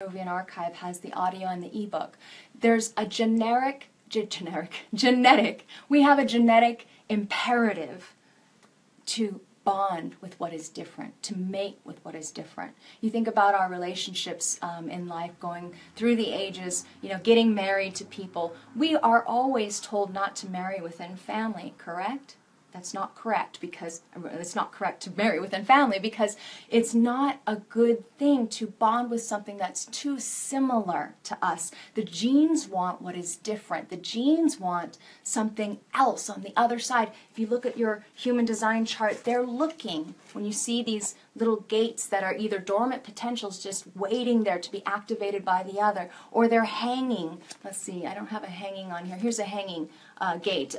Laveena archive has the audio and the ebook. There's a we have a genetic imperative to bond with what is different, to mate with what is different. You think about our relationships in life, going through the ages, getting married to people. We are always told not to marry within family, correct? That's not correct, because it's not correct to marry within family, because it's not a good thing to bond with something that's too similar to us. The genes want what is different. The genes want something else on the other side. If you look at your human design chart, they're looking, when you see these little gates that are either dormant potentials just waiting there to be activated by the other, or they're hanging. Let's see, I don't have a hanging on here. Here's a hanging gate,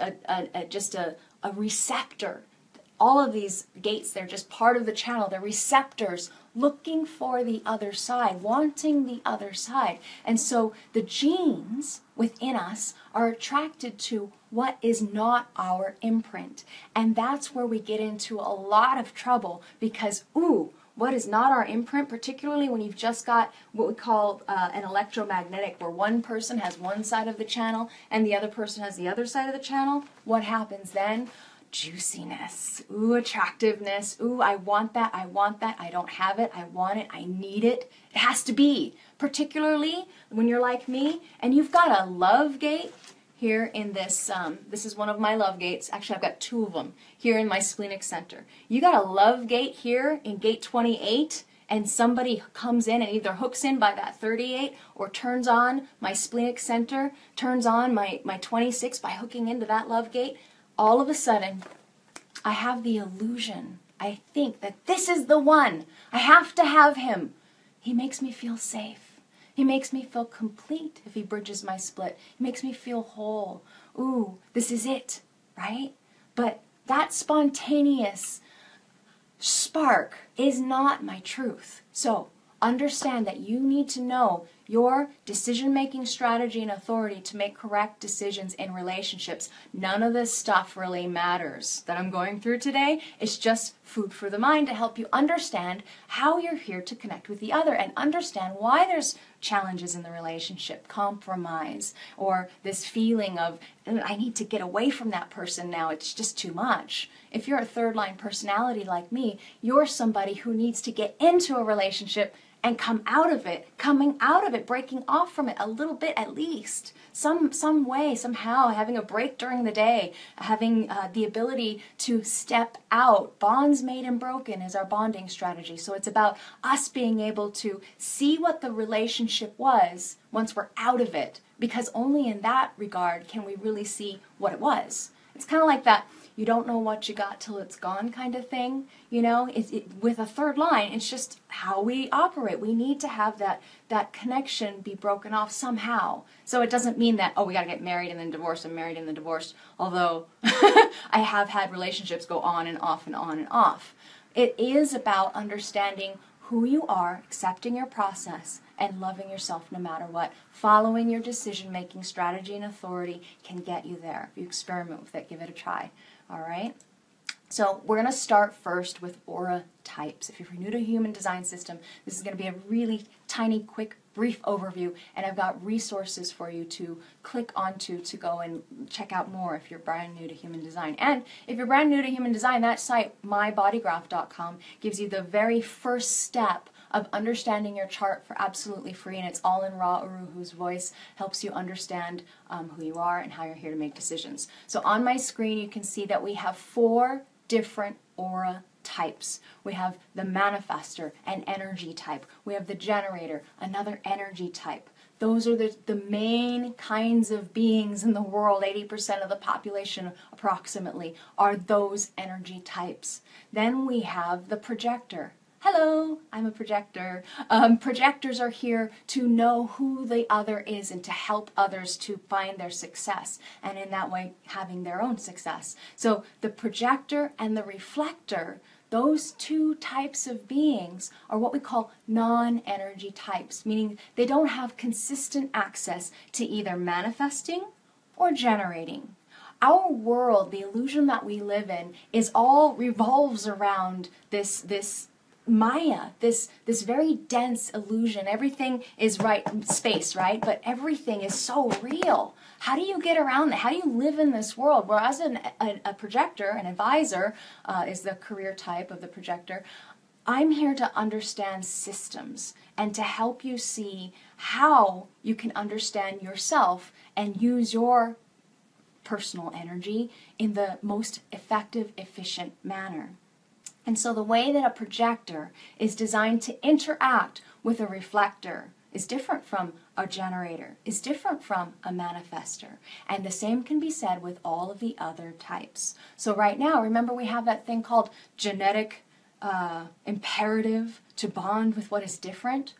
just a receptor. All of these gates, they're just part of the channel. They're receptors looking for the other side, wanting the other side. And so the genes within us are attracted to what is not our imprint. And that's where we get into a lot of trouble, because, what is not our imprint, particularly when you've just got what we call an electromagnetic, where one person has one side of the channel and the other person has the other side of the channel. What happens then? Juiciness. Attractiveness. I want that, I don't have it, I want it, I need it. It has to be. Particularly when you're like me and you've got a love gate here in this, this is one of my love gates. Actually, I've got two of them here in my splenic center. You got a love gate here in gate 28, and somebody comes in and either hooks in by that 38 or turns on my splenic center, turns on my 26 by hooking into that love gate. All of a sudden, I have the illusion. I think that this is the one. I have to have him. He makes me feel safe. He makes me feel complete if he bridges my split. He makes me feel whole. This is it, right? But that spontaneous spark is not my truth. So understand that you need to know your decision-making strategy and authority to make correct decisions in relationships. None of this stuff really matters that I'm going through today. It's just food for the mind to help you understand how you're here to connect with the other and understand why there's challenges in the relationship, compromise, or this feeling of, I need to get away from that person now, it's just too much. If you're a third-line personality like me, you're somebody who needs to get into a relationship and coming out of it, breaking off from it a little bit at least. Some way, somehow, having a break during the day, having the ability to step out. Bonds made and broken is our bonding strategy. So it's about us being able to see what the relationship was once we're out of it, because only in that regard can we really see what it was. It's kind of like that you don't know what you got till it's gone kind of thing. With a third line, it's just how we operate. We need to have that connection be broken off somehow. So it doesn't mean that, we got to get married and then divorce and married and then divorced, although I have had relationships go on and off and on and off. It is about understanding who you are, accepting your process, and loving yourself no matter what. Following your decision-making strategy and authority can get you there. If you experiment with it, give it a try. All right? So we're going to start first with aura types. If you're new to Human Design System, this is going to be a really tiny, quick, brief overview, and I've got resources for you to click onto to go and check out more if you're brand new to Human Design. And if you're brand new to Human Design, that site, mybodygraph.com, gives you the very first step of understanding your chart for absolutely free, and it's all in raw Uru Hu's voice, helps you understand who you are and how you're here to make decisions. So on my screen you can see that we have 4 different aura types. We have the manifestor, an energy type. We have the generator, another energy type. Those are the main kinds of beings in the world. 80% of the population approximately are those energy types. Then we have the projector. Hello, I'm a projector. Projectors are here to know who the other is and to help others to find their success, and in that way having their own success. So the projector and the reflector, those 2 types of beings are what we call non-energy types, meaning they don't have consistent access to either manifesting or generating. Our world, the illusion that we live in, is all revolves around this Maya, this very dense illusion. Everything is right, space, right? But everything is so real. How do you get around that? How do you live in this world? Whereas a projector, an advisor, is the career type of the projector. I'm here to understand systems and to help you see how you can understand yourself and use your personal energy in the most effective, efficient manner. And so the way that a projector is designed to interact with a reflector is different from a generator, is different from a manifester. And the same can be said with all of the other types. So right now, remember we have that thing called genetic imperative to bond with what is different.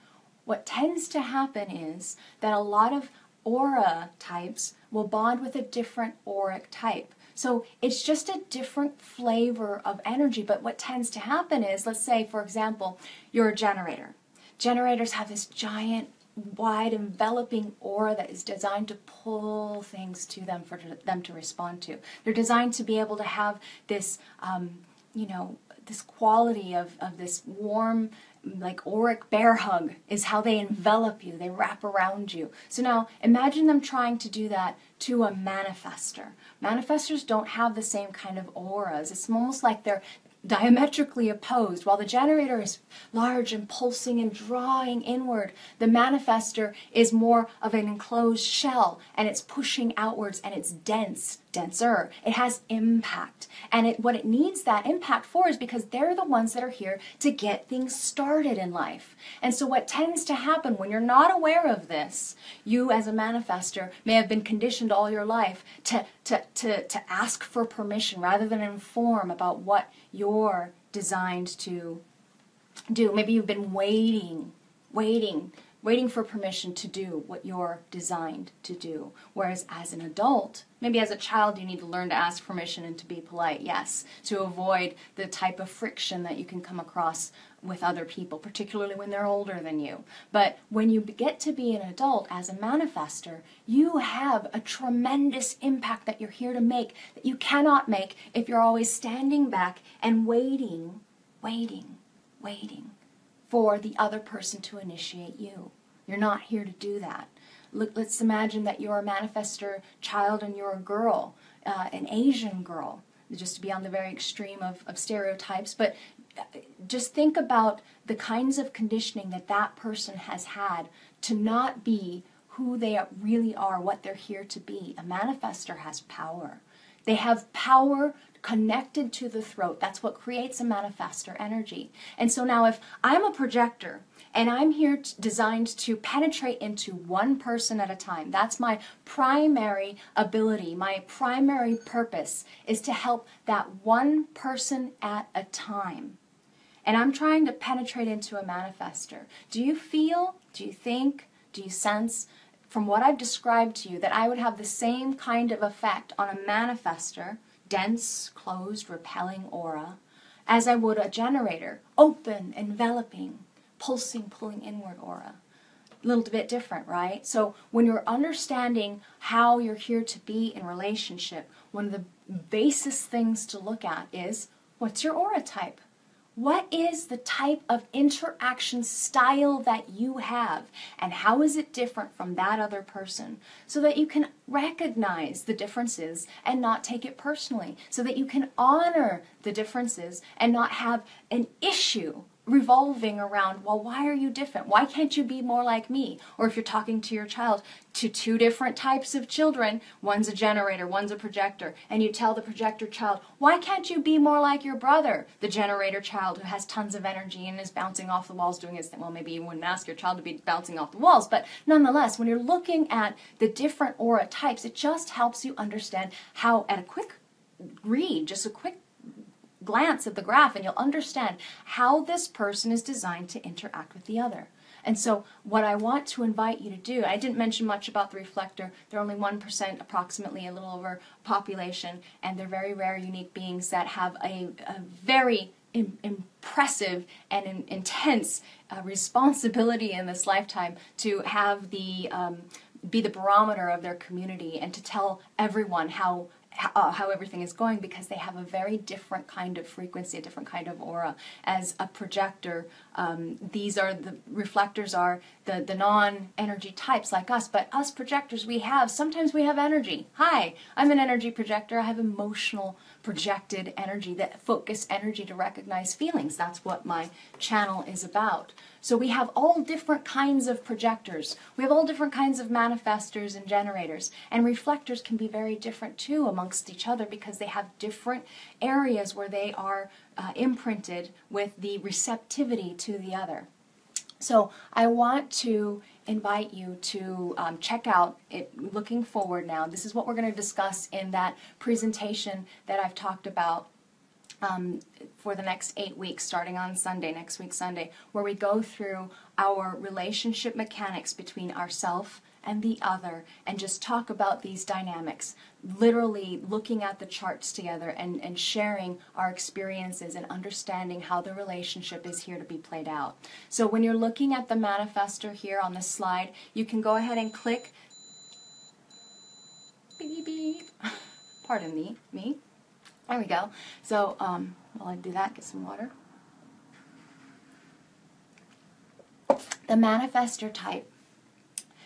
What tends to happen is that a lot of aura types will bond with a different auric type. So it's just a different flavor of energy, but what tends to happen is, let's say, for example, you're a generator. Generators have this giant, wide, enveloping aura that is designed to pull things to them for them to respond to. They're designed to be able to have this, this quality of this warm, like auric bear hug is how they envelop you, they wrap around you. So now imagine them trying to do that to a manifester. Manifestors don't have the same kind of auras. It's almost like they're diametrically opposed. While the generator is large and pulsing and drawing inward, the manifester is more of an enclosed shell, and it's pushing outwards, and it's denser. It has impact. And what it needs that impact for is because they're the ones that are here to get things started in life. And so what tends to happen when you're not aware of this, you as a manifester may have been conditioned all your life to ask for permission rather than inform about what you're designed to do. Maybe you've been waiting for permission to do what you're designed to do. Whereas as an adult, maybe as a child you need to learn to ask permission and to be polite, yes, to avoid the type of friction that you can come across with other people, particularly when they're older than you. But when you get to be an adult as a manifester, you have a tremendous impact that you're here to make that you cannot make if you're always standing back and waiting for the other person to initiate you. You're not here to do that. Look, let's imagine that you're a manifester child and you're a girl, an Asian girl, just to be on the very extreme of stereotypes, but just think about the kinds of conditioning that that person has had to not be who they really are, what they're here to be. A manifester has power. They have power connected to the throat. That's what creates a manifester energy. And so now if I'm a projector and I'm here designed to penetrate into one person at a time, that's my primary ability, my primary purpose is to help that one person at a time. And I'm trying to penetrate into a manifester. Do you feel, do you think, do you sense from what I've described to you that I would have the same kind of effect on a manifester, dense, closed, repelling aura, as I would a generator, open, enveloping, pulsing, pulling inward aura? A little bit different, right? So when you're understanding how you're here to be in relationship, one of the basis things to look at is, what's your aura type? What is the type of interaction style that you have, and how is it different from that other person, so that you can recognize the differences and not take it personally, so that you can honor the differences and not have an issue revolving around, well, why are you different? Why can't you be more like me? Or if you're talking to your child, to two different types of children, one's a generator, one's a projector, and you tell the projector child, why can't you be more like your brother, the generator child who has tons of energy and is bouncing off the walls doing his thing? Well, maybe you wouldn't ask your child to be bouncing off the walls, but nonetheless, when you're looking at the different aura types, it just helps you understand how, at a quick read, just a quick glance at the graph, and you'll understand how this person is designed to interact with the other. And so what I want to invite you to do, I didn't mention much about the reflector. They're only 1% approximately, a little over population, and they're very rare, unique beings that have a very impressive and intense responsibility in this lifetime to have the be the barometer of their community and to tell everyone how how everything is going, because they have a very different kind of frequency, a different kind of aura. As a projector, these are the reflectors are the non-energy types like us, but us projectors, sometimes we have energy. Hi, I'm an energy projector. I have emotional projected energy, that focus energy to recognize feelings. That's what my channel is about. So we have all different kinds of projectors. We have all different kinds of manifestors and generators. And reflectors can be very different too amongst each other, because they have different areas where they are imprinted with the receptivity to the other. So I want to invite you to check out it looking forward now. This is what we're going to discuss in that presentation that I've talked about for the next 8 weeks, starting on Sunday, next week Sunday, where we go through our relationship mechanics between ourself and the other, and just talk about these dynamics, literally looking at the charts together and sharing our experiences and understanding how the relationship is here to be played out. So when you're looking at the manifestor here on the slide, you can go ahead and click, beep, beep. Pardon me. There we go. So while I do that, get some water. The manifestor type.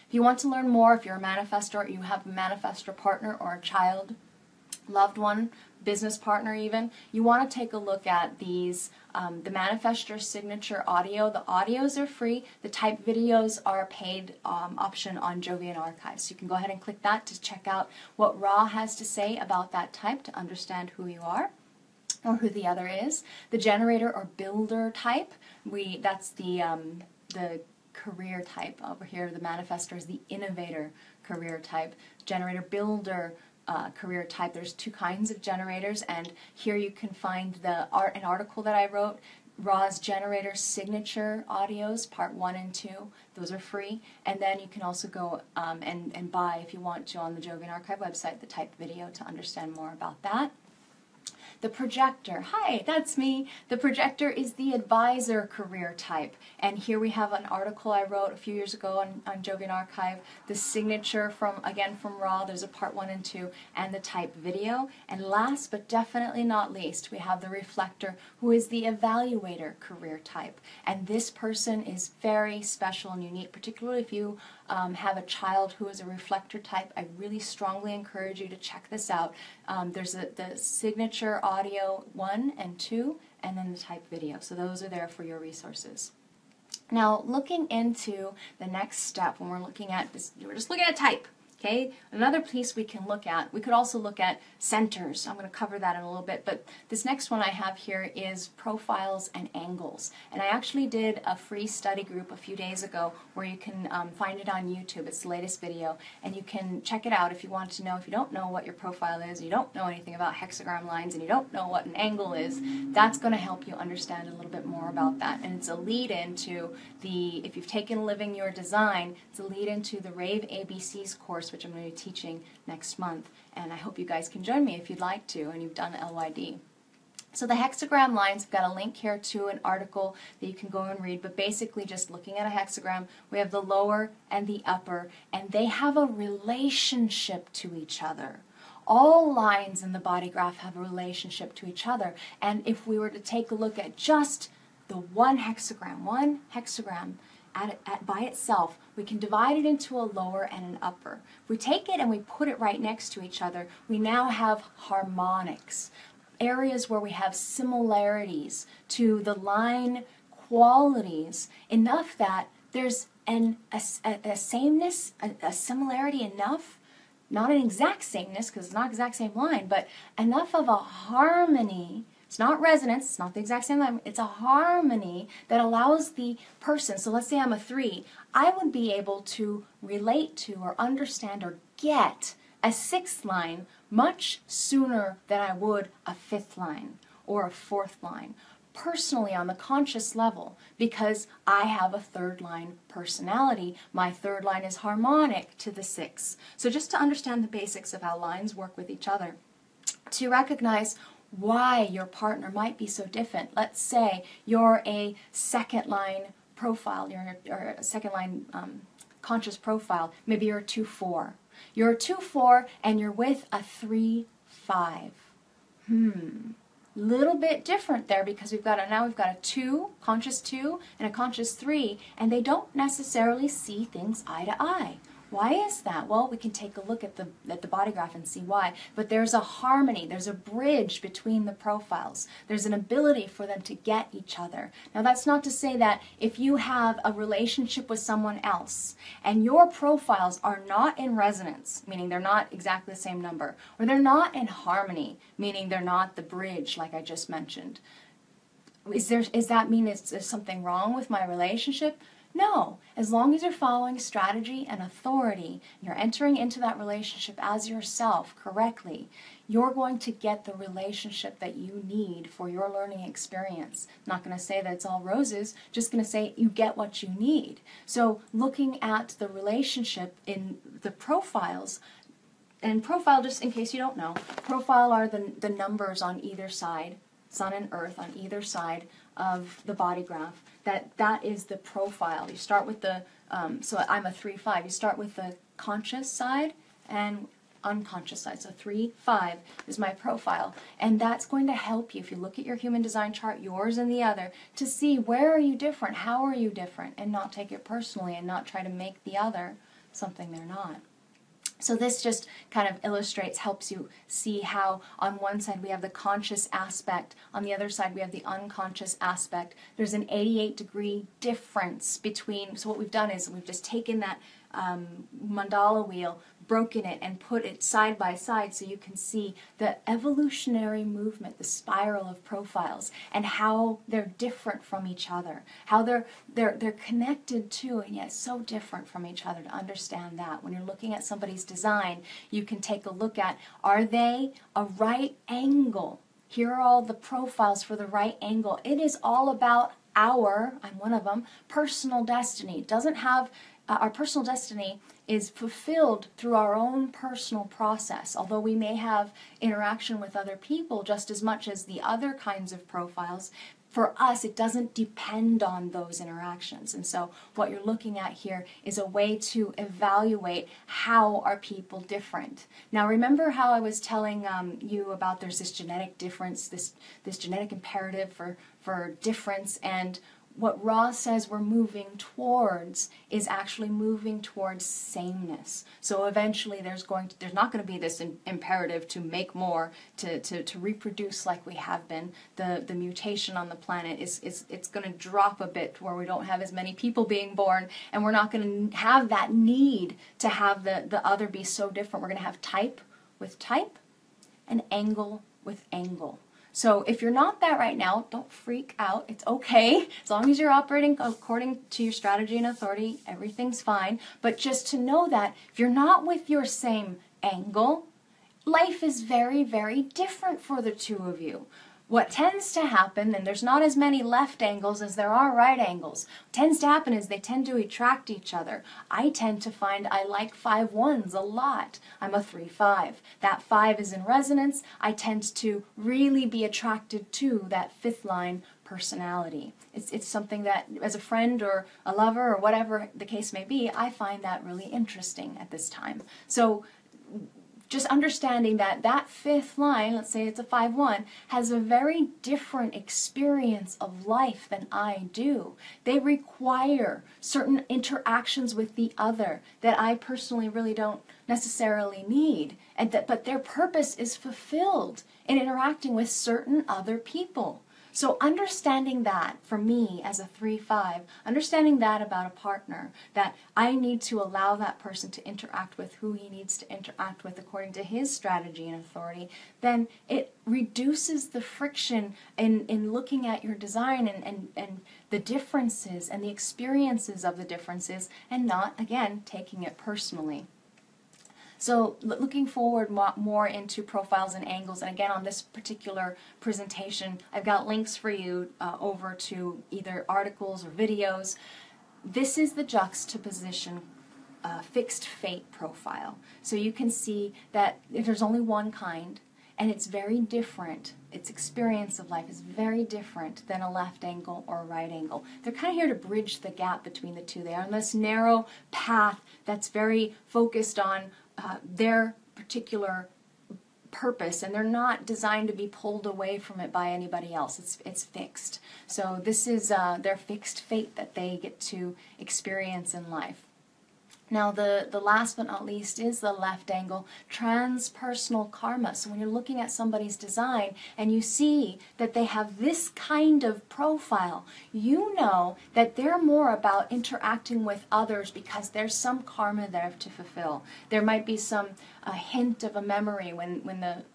If you want to learn more, if you're a manifestor, or you have a manifestor partner or a child, loved one, business partner even, you want to take a look at these, the manifestor signature audio. The audios are free. The type videos are a paid option on Jovian Archives. So you can go ahead and click that to check out what Ra has to say about that type, to understand who you are or who the other is. The generator or builder type, that's the career type. Over here, the manifestor is the innovator career type. Generator builder career type. There's two kinds of generators, and here you can find an article that I wrote, Ra's generator signature audios, part 1 and 2. Those are free, and then you can also go and buy, if you want to, on the Jovian Archive website, the type video to understand more about that. The projector, hi, that's me. The projector is the advisor career type. And here we have an article I wrote a few years ago on Jovian Archive. The signature from Ra, there's a part 1 and 2, and the type video. And last but definitely not least, we have the reflector, who is the evaluator career type. And this person is very special and unique, particularly if you have a child who is a reflector type. I really strongly encourage you to check this out. There's the signature audio 1 and 2, and then the type video. So those are there for your resources. Now, looking into the next step, when we're looking at this, we're just looking at type. Okay, another piece we can look at, we could also look at centers. I'm going to cover that in a little bit, but this next one I have here is profiles and angles. And I actually did a free study group a few days ago where you can find it on YouTube. It's the latest video, and you can check it out if you want to know. If you don't know what your profile is, you don't know anything about hexagram lines, and you don't know what an angle is, that's going to help you understand a little bit more about that. And it's a lead into if you've taken Living Your Design, it's a lead into the Rave ABCs course, which I'm going to be teaching next month, and I hope you guys can join me if you'd like to and you've done LYD. So the hexagram lines, I've got a link here to an article that you can go and read, but basically just looking at a hexagram, we have the lower and the upper, and they have a relationship to each other. All lines in the body graph have a relationship to each other, and if we were to take a look at just the one hexagram by itself, we can divide it into a lower and an upper. If we take it and we put it right next to each other, we now have harmonics, areas where we have similarities to the line qualities, enough that there's a sameness, a similarity enough, not an exact sameness because it's not exact same line, but enough of a harmony. It's not resonance, it's not the exact same line, it's a harmony that allows the person, so let's say I'm a 3, I would be able to relate to or understand or get a 6th line much sooner than I would a 5th line or a 4th line, personally on the conscious level, because I have a 3rd line personality. My 3rd line is harmonic to the 6th. So just to understand the basics of how lines work with each other, to recognize why your partner might be so different. Let's say you're a 2nd line profile, you're a 2nd line conscious profile. Maybe you're a 2-4. You're a 2-4 and you're with a 3-5. 5. Little bit different there because now we've got a 2, conscious 2, and a conscious 3, and they don't necessarily see things eye to eye. Why is that? Well, we can take a look at the body graph and see why. But there's a harmony, there's a bridge between the profiles. There's an ability for them to get each other. Now, that's not to say that if you have a relationship with someone else and your profiles are not in resonance, meaning they're not exactly the same number, or they're not in harmony, meaning they're not the bridge like I just mentioned, does that mean there's something wrong with my relationship? No, as long as you're following strategy and authority, you're entering into that relationship as yourself correctly, you're going to get the relationship that you need for your learning experience. I'm not going to say that it's all roses, just going to say you get what you need. So looking at the relationship in the profiles, and profile, just in case you don't know, profile are the numbers on either side, sun and earth on either side of the body graph. That is the profile. You start with the, so I'm a 3-5. You start with the conscious side and unconscious side. So 3-5 is my profile. And that's going to help you, if you look at your human design chart, yours and the other, to see where are you different, how are you different, and not take it personally and not try to make the other something they're not. So this just kind of illustrates, helps you see how on one side we have the conscious aspect, on the other side we have the unconscious aspect. There's an 88-degree difference between, so what we've done is we've just taken that mandala wheel, broken it, and put it side by side so you can see the evolutionary movement, the spiral of profiles, and how they're different from each other, how they're connected to and yet so different from each other. To understand that, when you're looking at somebody's design, you can take a look at, are they a right angle? Here are all the profiles for the right angle. It is all about I'm one of them, personal destiny. It doesn't have our personal destiny is fulfilled through our own personal process, although we may have interaction with other people just as much as the other kinds of profiles. For us, it doesn't depend on those interactions. And so what you're looking at here is a way to evaluate how are people different. Now remember how I was telling you about there's this genetic difference, this genetic imperative for difference, and what Ra says we're moving towards is actually moving towards sameness. So eventually there's not going to be this imperative to make more, to reproduce like we have been. The mutation on the planet it's going to drop a bit to where we don't have as many people being born, and we're not going to have that need to have the other be so different. We're going to have type with type and angle with angle. So if you're not that right now, don't freak out. It's okay. As long as you're operating according to your strategy and authority, everything's fine. But just to know that if you're not with your same angle, life is very, very different for the two of you. What tends to happen, and there's not as many left angles as there are right angles, what tends to happen is they tend to attract each other. I tend to find I like 5-1s a lot. I'm a 3-5. That 5 is in resonance. I tend to really be attracted to that fifth line personality. It's something that, as a friend or a lover or whatever the case may be, I find that really interesting at this time. So just understanding that that fifth line, let's say it's a 5-1, has a very different experience of life than I do. They require certain interactions with the other that I personally really don't necessarily need, but their purpose is fulfilled in interacting with certain other people. So understanding that, for me as a 3-5, understanding that about a partner, that I need to allow that person to interact with who he needs to interact with according to his strategy and authority, then it reduces the friction in looking at your design and the differences and the experiences of the differences, and not, again, taking it personally. So looking forward more into profiles and angles, and again on this particular presentation, I've got links for you over to either articles or videos. This is the juxtaposition fixed fate profile. So you can see that there's only one kind, and it's very different. Its experience of life is very different than a left angle or a right angle. They're kind of here to bridge the gap between the two. They are on this narrow path that's very focused on their particular purpose, and they're not designed to be pulled away from it by anybody else. It's fixed. So this is their fixed fate that they get to experience in life. Now, the last but not least is the left angle, transpersonal karma. So when you're looking at somebody's design and you see that they have this kind of profile, you know that they're more about interacting with others because there's some karma there to fulfill. There might be a hint of a memory when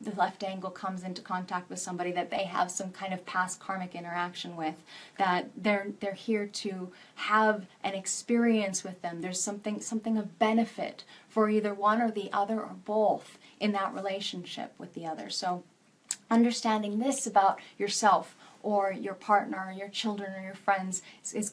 the left angle comes into contact with somebody that they have some kind of past karmic interaction with, that they're here to have an experience with them. There's something of benefit for either one or the other or both in that relationship with the other. So understanding this about yourself or your partner or your children or your friends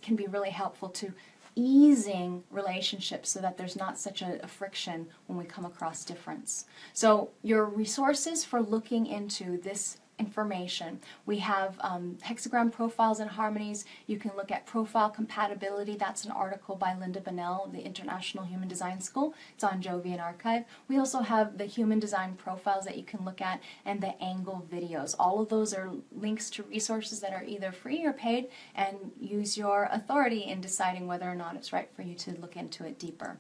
can be really helpful to easing relationships so that there's not such a friction when we come across difference. So your resources for looking into this information, we have hexagram profiles and harmonies. You can look at profile compatibility. That's an article by Linda Bonnell, the International Human Design School. It's on Jovian Archive. We also have the human design profiles that you can look at and the angle videos. All of those are links to resources that are either free or paid, and use your authority in deciding whether or not it's right for you to look into it deeper.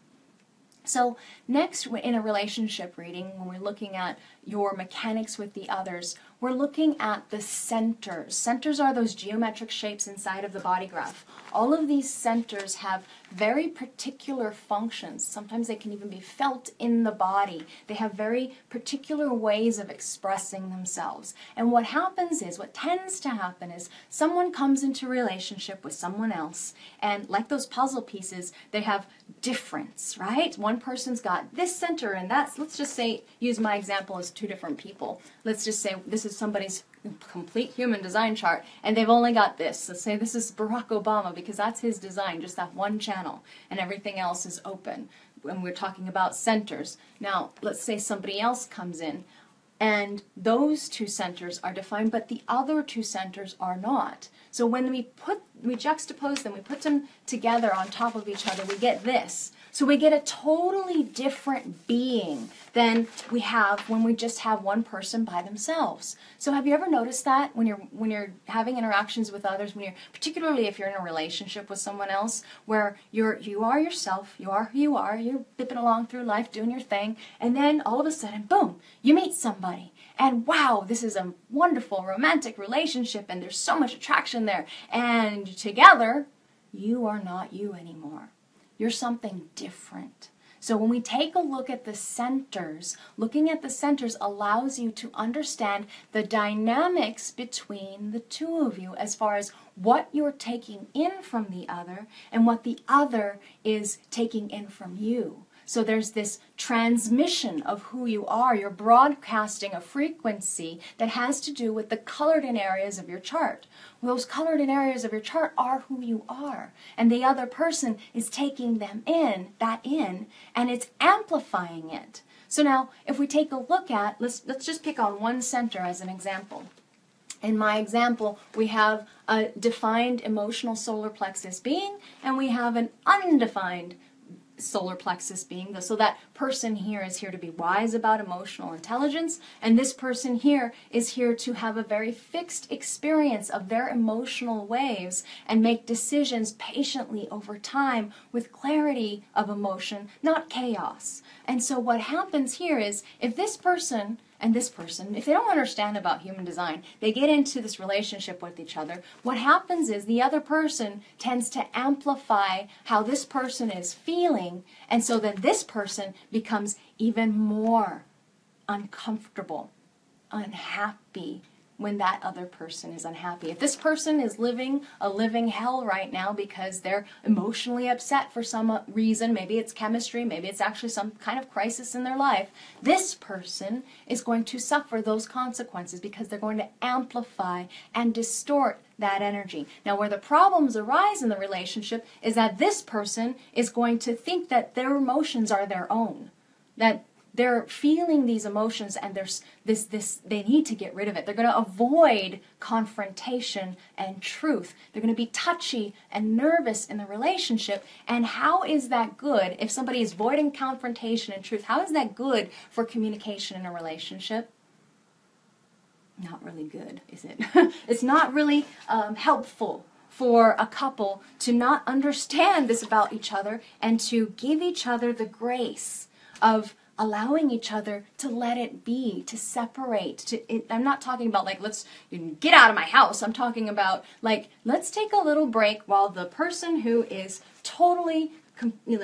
So next, in a relationship reading, when we're looking at your mechanics with the others, we're looking at the centers. Centers are those geometric shapes inside of the body graph. All of these centers have very particular functions. Sometimes they can even be felt in the body. They have very particular ways of expressing themselves. And what tends to happen is someone comes into a relationship with someone else, and like those puzzle pieces, they have difference, right? One person's got this center and that's, let's just say, use my example as two different people. Let's just say this is somebody's complete human design chart and they've only got this. Let's say this is Barack Obama because that's his design, just that one channel, and everything else is open when we're talking about centers. Now, let's say somebody else comes in and those two centers are defined, but the other two centers are not. So when we juxtapose them, we put them together on top of each other, we get this. So we get a totally different being than we have when we just have one person by themselves. So have you ever noticed that when you're having interactions with others, particularly if you're in a relationship with someone else, where you are yourself, you are who you are, you're bipping along through life doing your thing, and then all of a sudden, boom, you meet somebody. And wow, this is a wonderful romantic relationship and there's so much attraction there. And together, you are not you anymore. You're something different. So when we take a look at the centers, looking at the centers allows you to understand the dynamics between the two of you as far as what you're taking in from the other and what the other is taking in from you. So there's this transmission of who you are. You're broadcasting a frequency that has to do with the colored in areas of your chart. Well, those colored in areas of your chart are who you are. And the other person is taking them in, and it's amplifying it. So now, if we take a look at, let's just pick on one center as an example. In my example, we have a defined emotional solar plexus being, and we have an undefined solar plexus being. So that person here is here to be wise about emotional intelligence, and this person here is here to have a very fixed experience of their emotional waves and make decisions patiently over time with clarity of emotion, not chaos. And so what happens here is, if this person and this person, if they don't understand about human design, they get into this relationship with each other, what happens is the other person tends to amplify how this person is feeling, and so then this person becomes even more uncomfortable, unhappy, when that other person is unhappy. If this person is living a living hell right now because they're emotionally upset for some reason, maybe it's chemistry, maybe it's actually some kind of crisis in their life, this person is going to suffer those consequences because they're going to amplify and distort that energy. Now, where the problems arise in the relationship is that this person is going to think that their emotions are their own, that they're feeling these emotions and there's they need to get rid of it. They're going to avoid confrontation and truth. They're going to be touchy and nervous in the relationship. And how is that good if somebody is avoiding confrontation and truth? How is that good for communication in a relationship? not really good, is it? It's not really helpful for a couple to not understand this about each other and to give each other the grace of allowing each other to let it be, to separate. I'm not talking about like, let's get out of my house. I'm talking about like, let's take a little break while the person who is totally,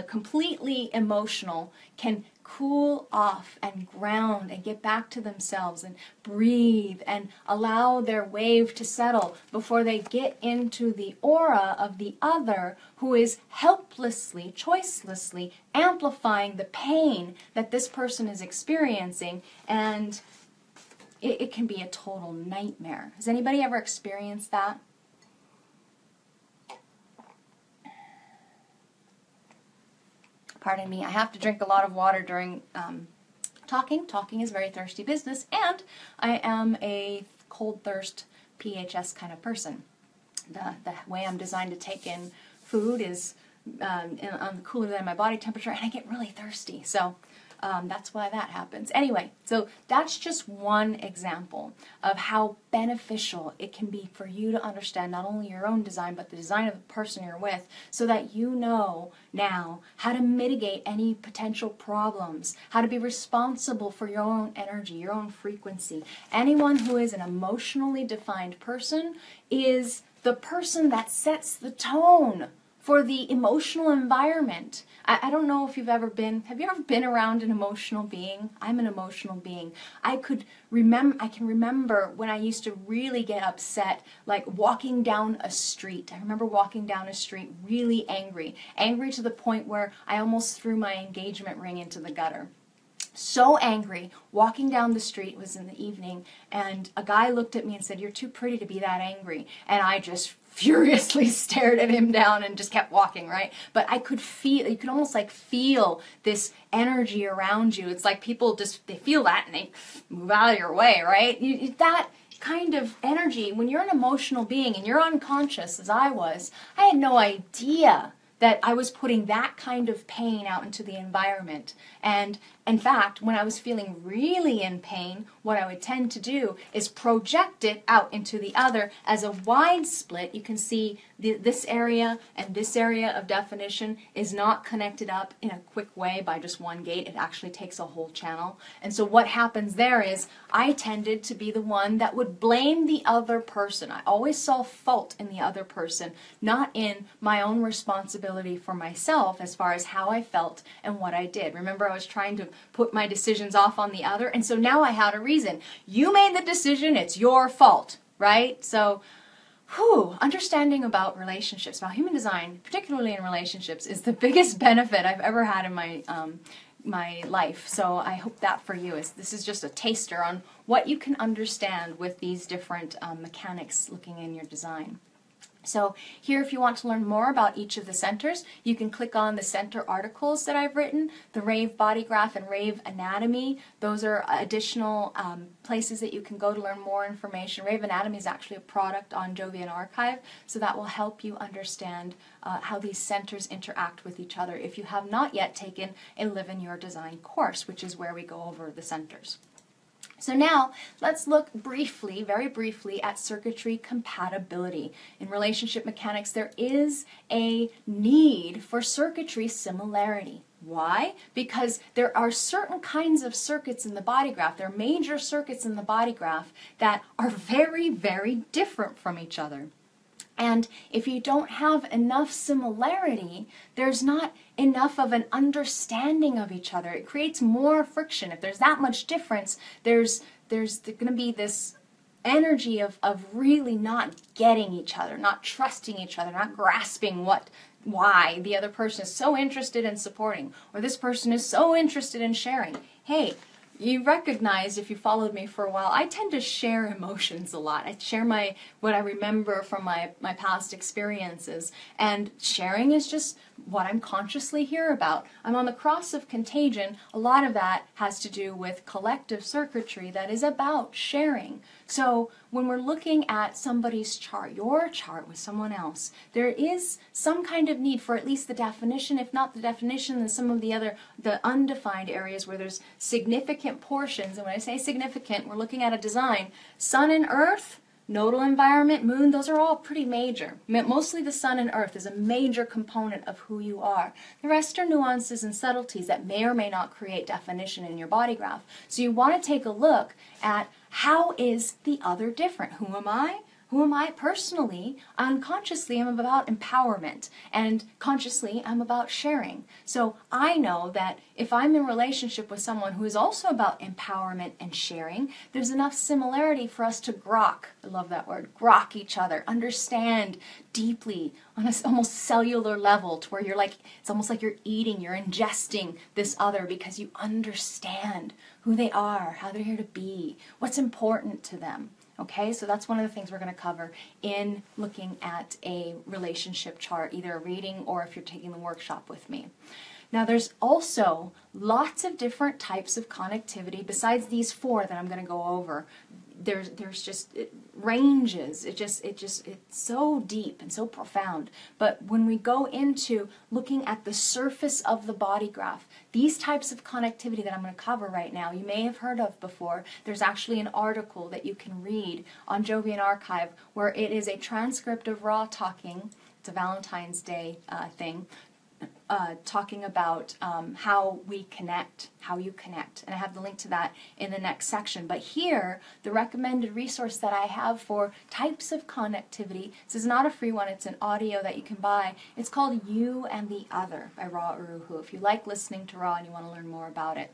completely emotional can cool off and ground and get back to themselves and breathe and allow their wave to settle before they get into the aura of the other who is helplessly, choicelessly amplifying the pain that this person is experiencing, and it can be a total nightmare. Has anybody ever experienced that? Pardon me, I have to drink a lot of water during talking. Talking is very thirsty business, and I am a cold thirst PHS kind of person. The way I'm designed to take in food is cooler than my body temperature, and I get really thirsty. So that's why that happens. Anyway, so that's just one example of how beneficial it can be for you to understand not only your own design, but the design of the person you're with, so that you know now how to mitigate any potential problems, how to be responsible for your own energy, your own frequency. Anyone who is an emotionally defined person is the person that sets the tone for the emotional environment. I don't know if have you ever been around an emotional being? I'm an emotional being. I can remember when I used to really get upset, like walking down a street. I remember walking down a street really angry to the point where I almost threw my engagement ring into the gutter. So angry, walking down the street, it was in the evening, and a guy looked at me and said, "You're too pretty to be that angry." And I just furiously stared at him down and just kept walking, right? But you could almost like feel this energy around you. It's like people they feel that and they move out of your way, right? That kind of energy, when you're an emotional being and you're unconscious, as I was, I had no idea that I was putting that kind of pain out into the environment. And in fact, when I was feeling really in pain, what I would tend to do is project it out into the other as a wide split. You can see this area and this area of definition is not connected up in a quick way by just one gate. It actually takes a whole channel. And so what happens there is I tended to be the one that would blame the other person. I always saw fault in the other person, not in my own responsibility for myself as far as how I felt and what I did. Remember, I was trying to put my decisions off on the other, and so now I had a reason. You made the decision, it's your fault, right? So, understanding about relationships, about human design, particularly in relationships, is the biggest benefit I've ever had in my life. So I hope that for you this is just a taster on what you can understand with these different mechanics looking in your design. So here, if you want to learn more about each of the centers, you can click on the center articles that I've written, the Rave Body Graph and Rave Anatomy. Those are additional places that you can go to learn more information. Rave Anatomy is actually a product on Jovian Archive, so that will help you understand how these centers interact with each other if you have not yet taken a Live in Your Design course, which is where we go over the centers. So now, let's look briefly, very briefly, at circuitry compatibility. In relationship mechanics, there is a need for circuitry similarity. Why? Because there are certain kinds of circuits in the body graph, there are major circuits in the body graph that are very, very different from each other. And if you don't have enough similarity, there's not enough of an understanding of each other. It creates more friction. If there's that much difference, there's going to be this energy of really not getting each other, not trusting each other, not grasping why the other person is so interested in supporting, or this person is so interested in sharing. Hey, you recognize, if you followed me for a while, I tend to share emotions a lot. I share what I remember from my past experiences, and sharing is just what I'm consciously here about. I'm on the cross of contagion. A lot of that has to do with collective circuitry that is about sharing. So when we're looking at somebody's chart, your chart with someone else, there is some kind of need for at least the definition, if not the definition, then some of the undefined areas where there's significant portions. And when I say significant, we're looking at a design. Sun and Earth, nodal environment, moon, those are all pretty major. Mostly the sun and earth is a major component of who you are. The rest are nuances and subtleties that may or may not create definition in your body graph. So you want to take a look at how is the other different? Who am I? Who am I personally? Unconsciously, I'm about empowerment, and consciously, I'm about sharing. So I know that if I'm in a relationship with someone who is also about empowerment and sharing, there's enough similarity for us to grok, I love that word, grok each other, understand deeply on a almost cellular level to where you're like, it's almost like you're eating, you're ingesting this other because you understand who they are, how they're here to be, what's important to them. Okay, so that's one of the things we're going to cover in looking at a relationship chart, either a reading or if you're taking the workshop with me. Now there's also lots of different types of connectivity besides these four that I'm going to go over. There's just ranges. It's so deep and so profound. But when we go into looking at the surface of the body graph, these types of connectivity that I'm going to cover right now, you may have heard of before. There's actually an article that you can read on Jovian Archive where it is a transcript of Raw talking. It's a Valentine's Day thing. Talking about how we connect, how you connect. And I have the link to that in the next section. But here, the recommended resource that I have for types of connectivity, this is not a free one, it's an audio that you can buy. It's called You and the Other by Uru Hu. If you like listening to Raw and you want to learn more about it.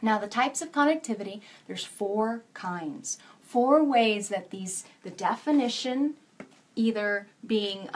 Now, the types of connectivity, there's four kinds. Four ways that the definition, either being,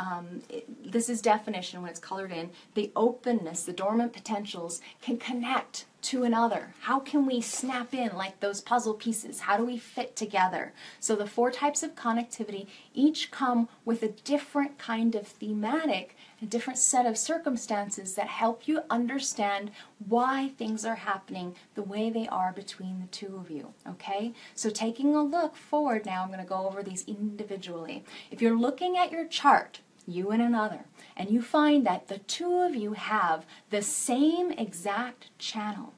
this is definition when it's colored in, the openness, the dormant potentials can connect to another. How can we snap in like those puzzle pieces? How do we fit together? So the four types of connectivity each come with a different kind of thematic, a different set of circumstances that help you understand why things are happening the way they are between the two of you, okay? So taking a look forward now, I'm going to go over these individually. If you're looking at your chart, you and another, and you find that the two of you have the same exact channel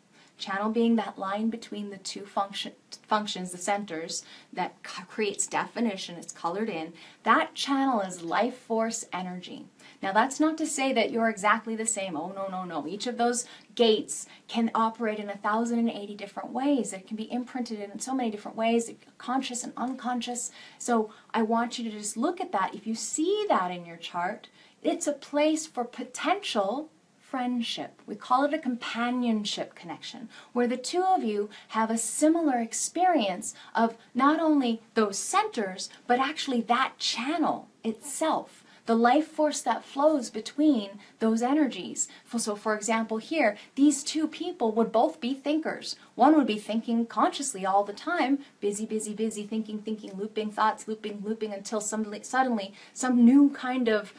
being that line between the two functions, the centers, that creates definition, it's colored in, that channel is life force energy. Now that's not to say that you're exactly the same. Oh, no, no, no. Each of those gates can operate in 1,080 different ways. It can be imprinted in so many different ways, conscious and unconscious. So I want you to just look at that. If you see that in your chart, it's a place for potential friendship. We call it a companionship connection, where the two of you have a similar experience of not only those centers, but actually that channel itself. The life force that flows between those energies. So for example here, these two people would both be thinkers. One would be thinking consciously all the time, busy, busy, busy, thinking, looping thoughts, looping until suddenly some new kind of,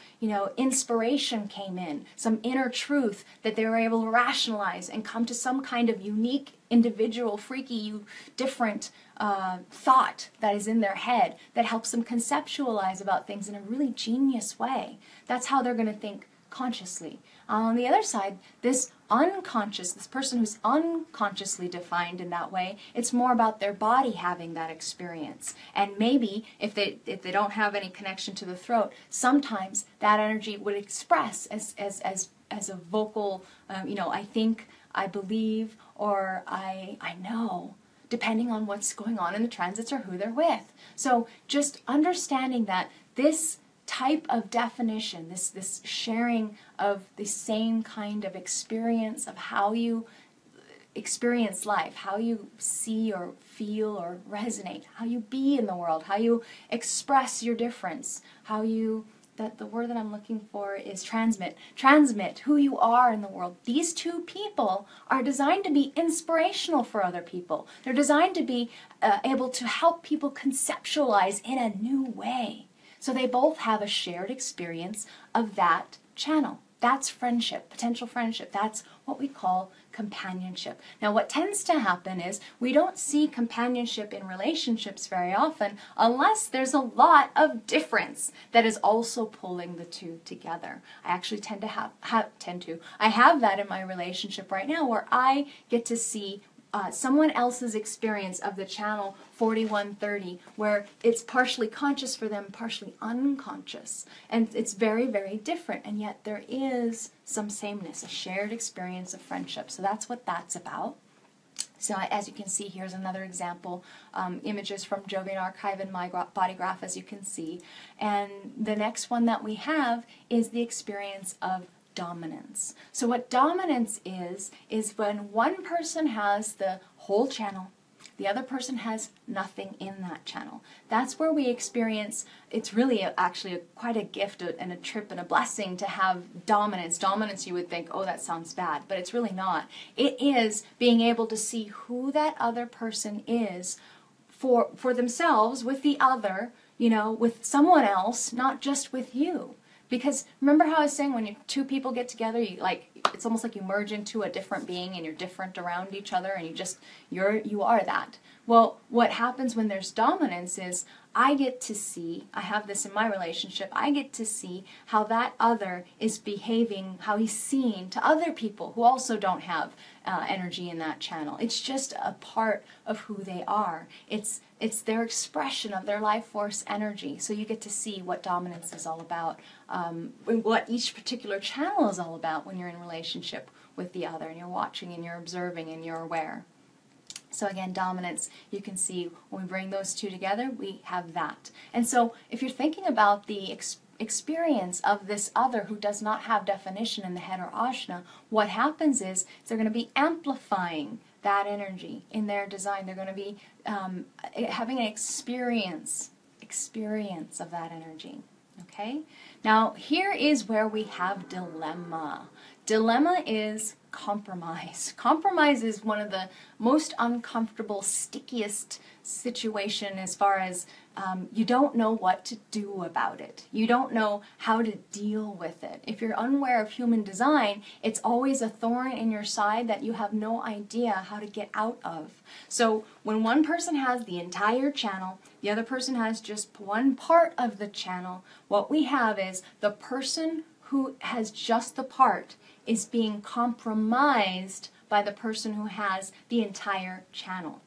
inspiration came in, some inner truth that they were able to rationalize and come to some kind of unique, individual, freaky, different thought that is in their head that helps them conceptualize about things in a really genius way. That's how they're going to think consciously. On the other side, this person who's unconsciously defined in that way, it's more about their body having that experience. And maybe if they don't have any connection to the throat, sometimes that energy would express as a vocal, I think, I believe, or I know, depending on what's going on in the transits or who they're with. So just understanding that this type of definition, this sharing of the same kind of experience of how you experience life, how you see or feel or resonate, how you be in the world, how you express your difference, how you, the word that I'm looking for is transmit who you are in the world. These two people are designed to be inspirational for other people. They're designed to be able to help people conceptualize in a new way. So they both have a shared experience of that channel. That's friendship, potential friendship. That's what we call companionship. Now, what tends to happen is we don't see companionship in relationships very often unless there's a lot of difference that is also pulling the two together. I actually tend to I have that in my relationship right now, where I get to see someone else's experience of the channel 4130, where it's partially conscious for them, partially unconscious. And it's very, very different, and yet there is some sameness, a shared experience of friendship. So that's what that's about. So as you can see, here's another example, images from Jovian Archive and my body graph, as you can see. And the next one that we have is the experience of dominance. So what dominance is when one person has the whole channel, the other person has nothing in that channel. That's where we experience, it's really actually quite a gift and a trip and a blessing to have dominance. Dominance, you would think, oh, that sounds bad, but it's really not. It is being able to see who that other person is for themselves, with the other, with someone else, not just with you. Because remember how I was saying, when two people get together, it's almost like you merge into a different being and you're different around each other, and you are that. Well, what happens when there's dominance is I get to see, I have this in my relationship, I get to see how that other is behaving, how he's seen to other people who also don't have energy in that channel. It's just a part of who they are. It's their expression of their life force energy. So you get to see what dominance is all about, what each particular channel is all about when you're in relationship with the other, and you're watching and you're observing and you're aware. So again, dominance, you can see when we bring those two together, we have that. And so if you're thinking about the experience of this other who does not have definition in the head or ajna, what happens is they're going to be amplifying that energy in their design. They're going to be having an experience of that energy. Okay? Now, here is where we have dilemma. Dilemma is compromise. Compromise is one of the most uncomfortable, stickiest situation as far as you don't know what to do about it. You don't know how to deal with it. If you're unaware of human design, it's always a thorn in your side that you have no idea how to get out of. So when one person has the entire channel, the other person has just one part of the channel, what we have is the person who has just the part is being compromised by the person who has the entire channel.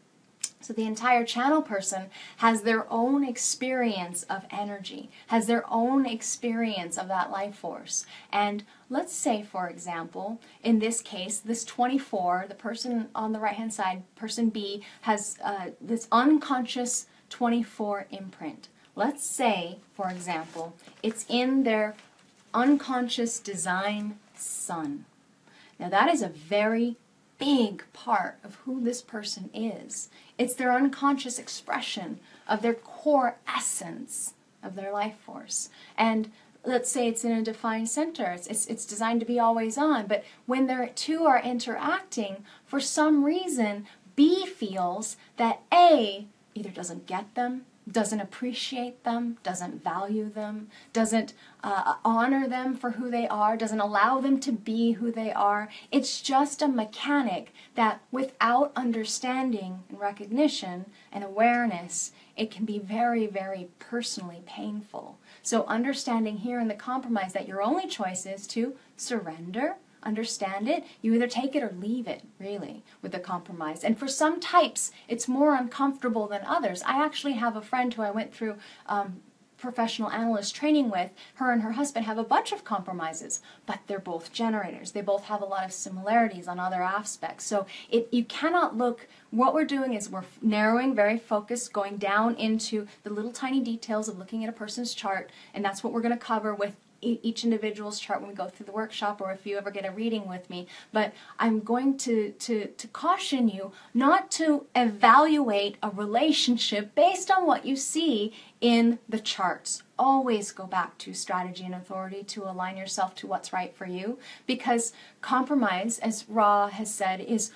So the entire channel person has their own experience of energy, has their own experience of that life force. And let's say, for example, in this case, this 24, the person on the right-hand side, person B, has this unconscious 24 imprint. Let's say, for example, it's in their unconscious design sun. Now that is a very big part of who this person is. It's their unconscious expression of their core essence of their life force. And let's say it's in a defined center. It's designed to be always on, but when the two are interacting, for some reason, B feels that A either doesn't get them, doesn't appreciate them, doesn't value them, doesn't honor them for who they are, doesn't allow them to be who they are. It's just a mechanic that without understanding and recognition and awareness, it can be very, very personally painful. So understanding here in the compromise that your only choice is to surrender, understand it, you either take it or leave it, really, with the compromise. And for some types, it's more uncomfortable than others. I actually have a friend who I went through professional analyst training with. Her and her husband have a bunch of compromises, but they're both generators. They both have a lot of similarities on other aspects. So you cannot look, what we're doing is we're narrowing, very focused, going down into the little tiny details of looking at a person's chart, and that's what we're going to cover with each individual's chart when we go through the workshop, or if you ever get a reading with me. But I'm going to caution you not to evaluate a relationship based on what you see in the charts. Always go back to strategy and authority to align yourself to what's right for you, because compromise, as Ra has said, is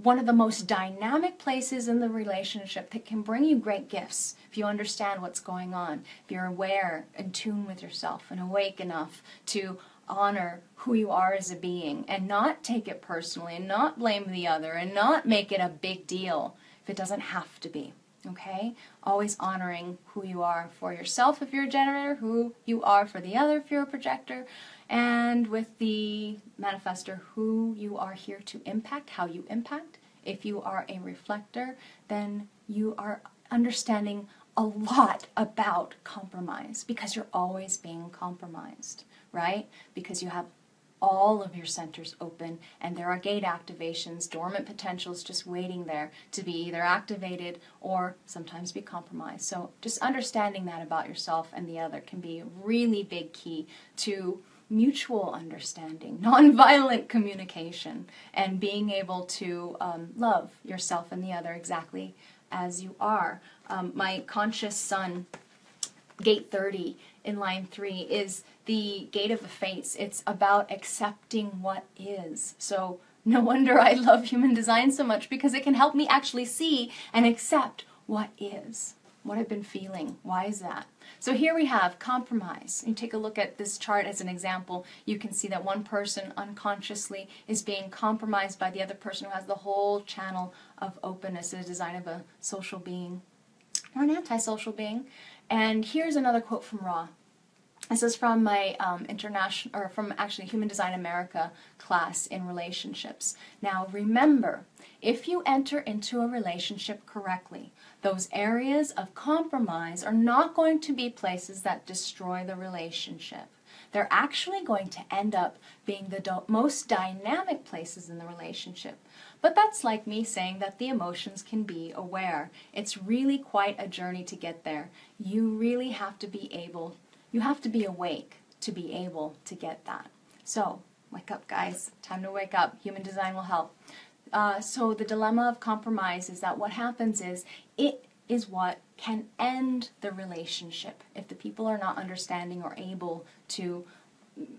one of the most dynamic places in the relationship that can bring you great gifts if you understand what's going on, if you're aware, in tune with yourself, and awake enough to honor who you are as a being and not take it personally and not blame the other and not make it a big deal if it doesn't have to be. Okay? Always honoring who you are for yourself if you're a generator, who you are for the other if you're a projector, and with the manifestor, who you are here to impact, how you impact. If you are a reflector, then you are understanding a lot about compromise because you're always being compromised, right? Because you have all of your centers open and there are gate activations, dormant potentials just waiting there to be either activated or sometimes be compromised. So just understanding that about yourself and the other can be a really big key to mutual understanding, nonviolent communication, and being able to love yourself and the other exactly as you are. My conscious sun, gate 30 in line 3, is the gate of the face. It's about accepting what is. So no wonder I love human design so much, because it can help me actually see and accept what is, what I've been feeling. Why is that? So here we have compromise. You take a look at this chart as an example. You can see that one person unconsciously is being compromised by the other person who has the whole channel of openness, the design of a social being or an antisocial being. And here's another quote from Ra. This is from my from actually Human Design America class in relationships. Now remember, if you enter into a relationship correctly, those areas of compromise are not going to be places that destroy the relationship. They're actually going to end up being the most dynamic places in the relationship. But that's like me saying that the emotions can be aware. It's really quite a journey to get there. You really have to be able, you have to be awake to be able to get that. So, wake up guys, time to wake up. Human design will help. So the dilemma of compromise is that what happens is, it is what can end the relationship if the people are not understanding or able to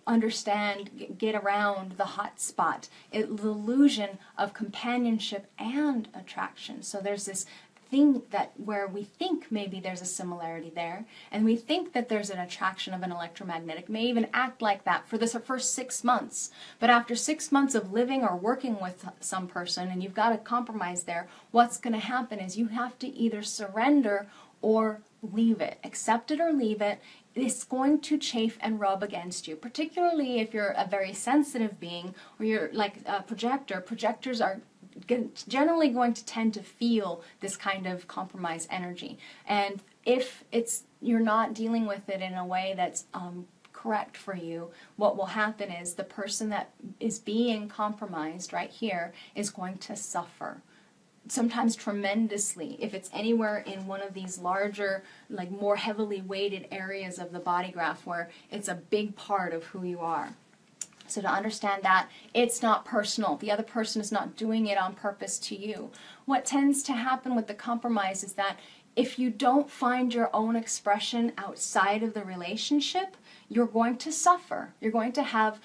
understand, get around the hot spot, the illusion of companionship and attraction. So there's this thing that where we think maybe there's a similarity there, and we think that there's an attraction of an electromagnetic, may even act like that for the first 6 months. But after 6 months of living or working with some person, and you've got a compromise there, what's going to happen is you have to either surrender or leave it. Accept it or leave it. It's going to chafe and rub against you, particularly if you're a very sensitive being or you're like a projector. Projectors are generally going to tend to feel this kind of compromise energy. And if you're not dealing with it in a way that's correct for you, what will happen is the person that is being compromised right here is going to suffer. Sometimes tremendously, if it's anywhere in one of these larger, like more heavily weighted areas of the body graph where it's a big part of who you are. So to understand that, it's not personal. The other person is not doing it on purpose to you. What tends to happen with the compromise is that if you don't find your own expression outside of the relationship, you're going to suffer. You're going to have,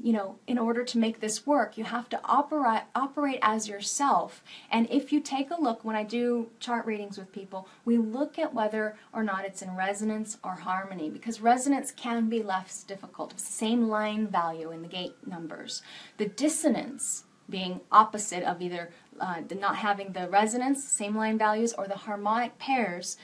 in order to make this work, you have to operate as yourself. And if you take a look, when I do chart readings with people, we look at whether or not it's in resonance or harmony, because resonance can be less difficult. It's the same line value in the gate numbers. The dissonance being opposite of either not having the resonance, same line values, or the harmonic pairs,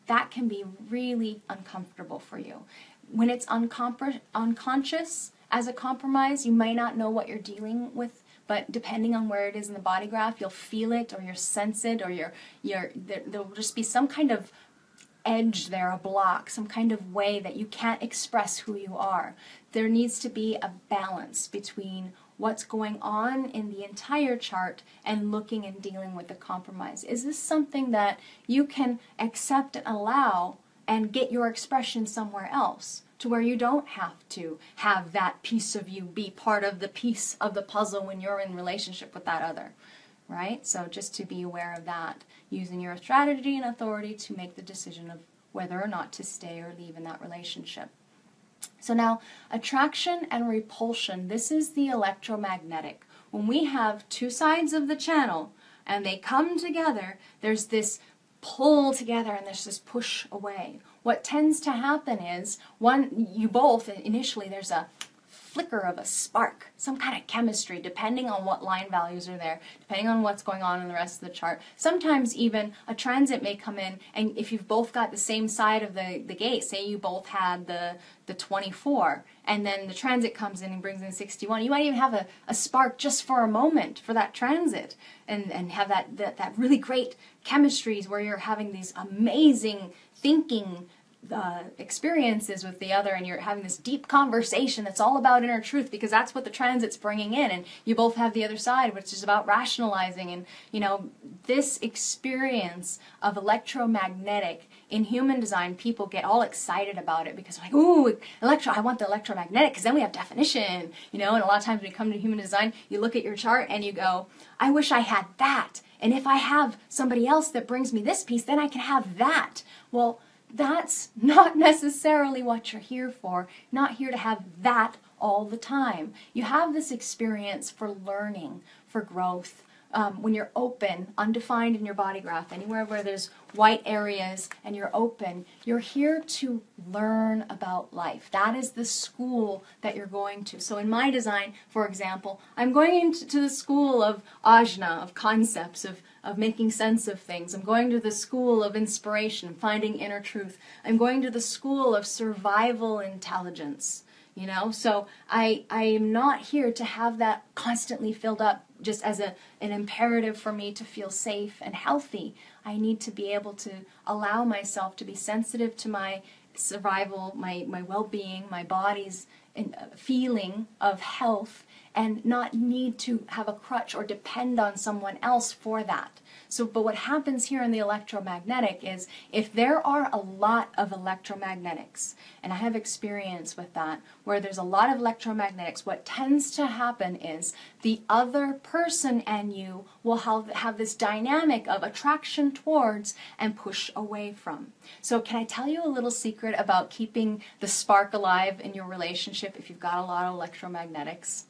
that can be really uncomfortable for you. When it's unconscious as a compromise, you may not know what you're dealing with, but depending on where it is in the body graph, you'll feel it or you'll sense it, or there'll just be some kind of edge there, a block, some kind of way that you can't express who you are. There needs to be a balance between what's going on in the entire chart and looking and dealing with the compromise. Is this something that you can accept and allow and get your expression somewhere else, to where you don't have to have that piece of you be part of the piece of the puzzle when you're in relationship with that other, right? So just to be aware of that, using your strategy and authority to make the decision of whether or not to stay or leave in that relationship. So now, attraction and repulsion, this is the electromagnetic. When we have two sides of the channel and they come together, there's this pull together and there's this push away. What tends to happen is, you both, initially there's a flicker of a spark, some kind of chemistry, depending on what line values are there, depending on what's going on in the rest of the chart. Sometimes even a transit may come in, and if you've both got the same side of the gate, say you both had the 24, and then the transit comes in and brings in 61, you might even have a spark just for a moment for that transit, and have that really great chemistries where you're having these amazing thinking experiences with the other, and you're having this deep conversation that's all about inner truth, because that's what the transit's bringing in, and you both have the other side, which is about rationalizing. And this experience of electromagnetic in human design, people get all excited about it because, like, ooh, I want the electromagnetic, because then we have definition, and a lot of times when you come to human design, you look at your chart and you go, I wish I had that, and if I have somebody else that brings me this piece, then I can have that. Well, that's not necessarily what you're here for. You're not here to have that all the time. You have this experience for learning, for growth. When you're open, undefined in your body graph, anywhere where there's white areas and you're open, you're here to learn about life. That is the school that you're going to. So in my design, for example, I'm going into the school of ajna, of concepts, of making sense of things. I'm going to the school of inspiration, finding inner truth. I'm going to the school of survival intelligence. So I am not here to have that constantly filled up just as an imperative for me to feel safe and healthy. I need to be able to allow myself to be sensitive to my survival, my well-being, my body's feeling of health, and not need to have a crutch or depend on someone else for that. But what happens here in the electromagnetic is, if there are a lot of electromagnetics, and I have experience with that, where there's a lot of electromagnetics, what tends to happen is the other person and you will have this dynamic of attraction towards and push away from. So can I tell you a little secret about keeping the spark alive in your relationship if you've got a lot of electromagnetics?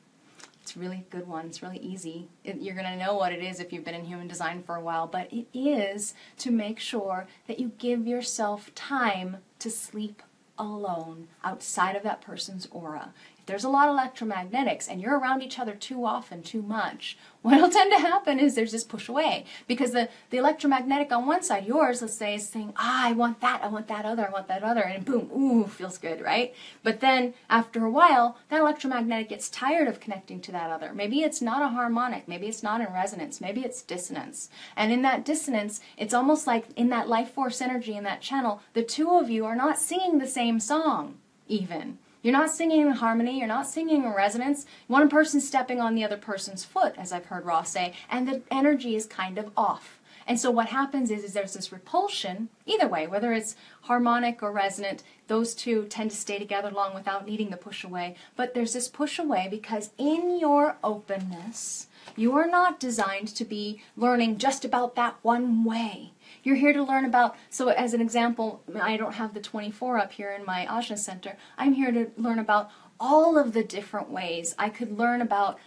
It's a really good one. It's really easy. You're going to know what it is if you've been in human design for a while, but it is to make sure that you give yourself time to sleep alone outside of that person's aura. If there's a lot of electromagnetics and you're around each other too often, too much, what'll tend to happen is there's this push away, because the electromagnetic on one side, yours, let's say, is saying, I want that other, and boom, ooh, feels good, right? But then after a while, that electromagnetic gets tired of connecting to that other. Maybe it's not a harmonic, maybe it's not in resonance, maybe it's dissonance. And in that dissonance, it's almost like in that life force energy, in that channel, the two of you are not singing the same song, even. You're not singing in harmony, you're not singing in resonance. One person's stepping on the other person's foot, as I've heard Ross say, and the energy is kind of off. And so what happens is there's this repulsion, either way, whether it's harmonic or resonant, those two tend to stay together long without needing the push away. But there's this push away because in your openness, you are not designed to be learning just about that one way. You're here to learn about, so as an example, I don't have the 24 up here in my Ajna Center. I'm here to learn about all of the different ways I could learn about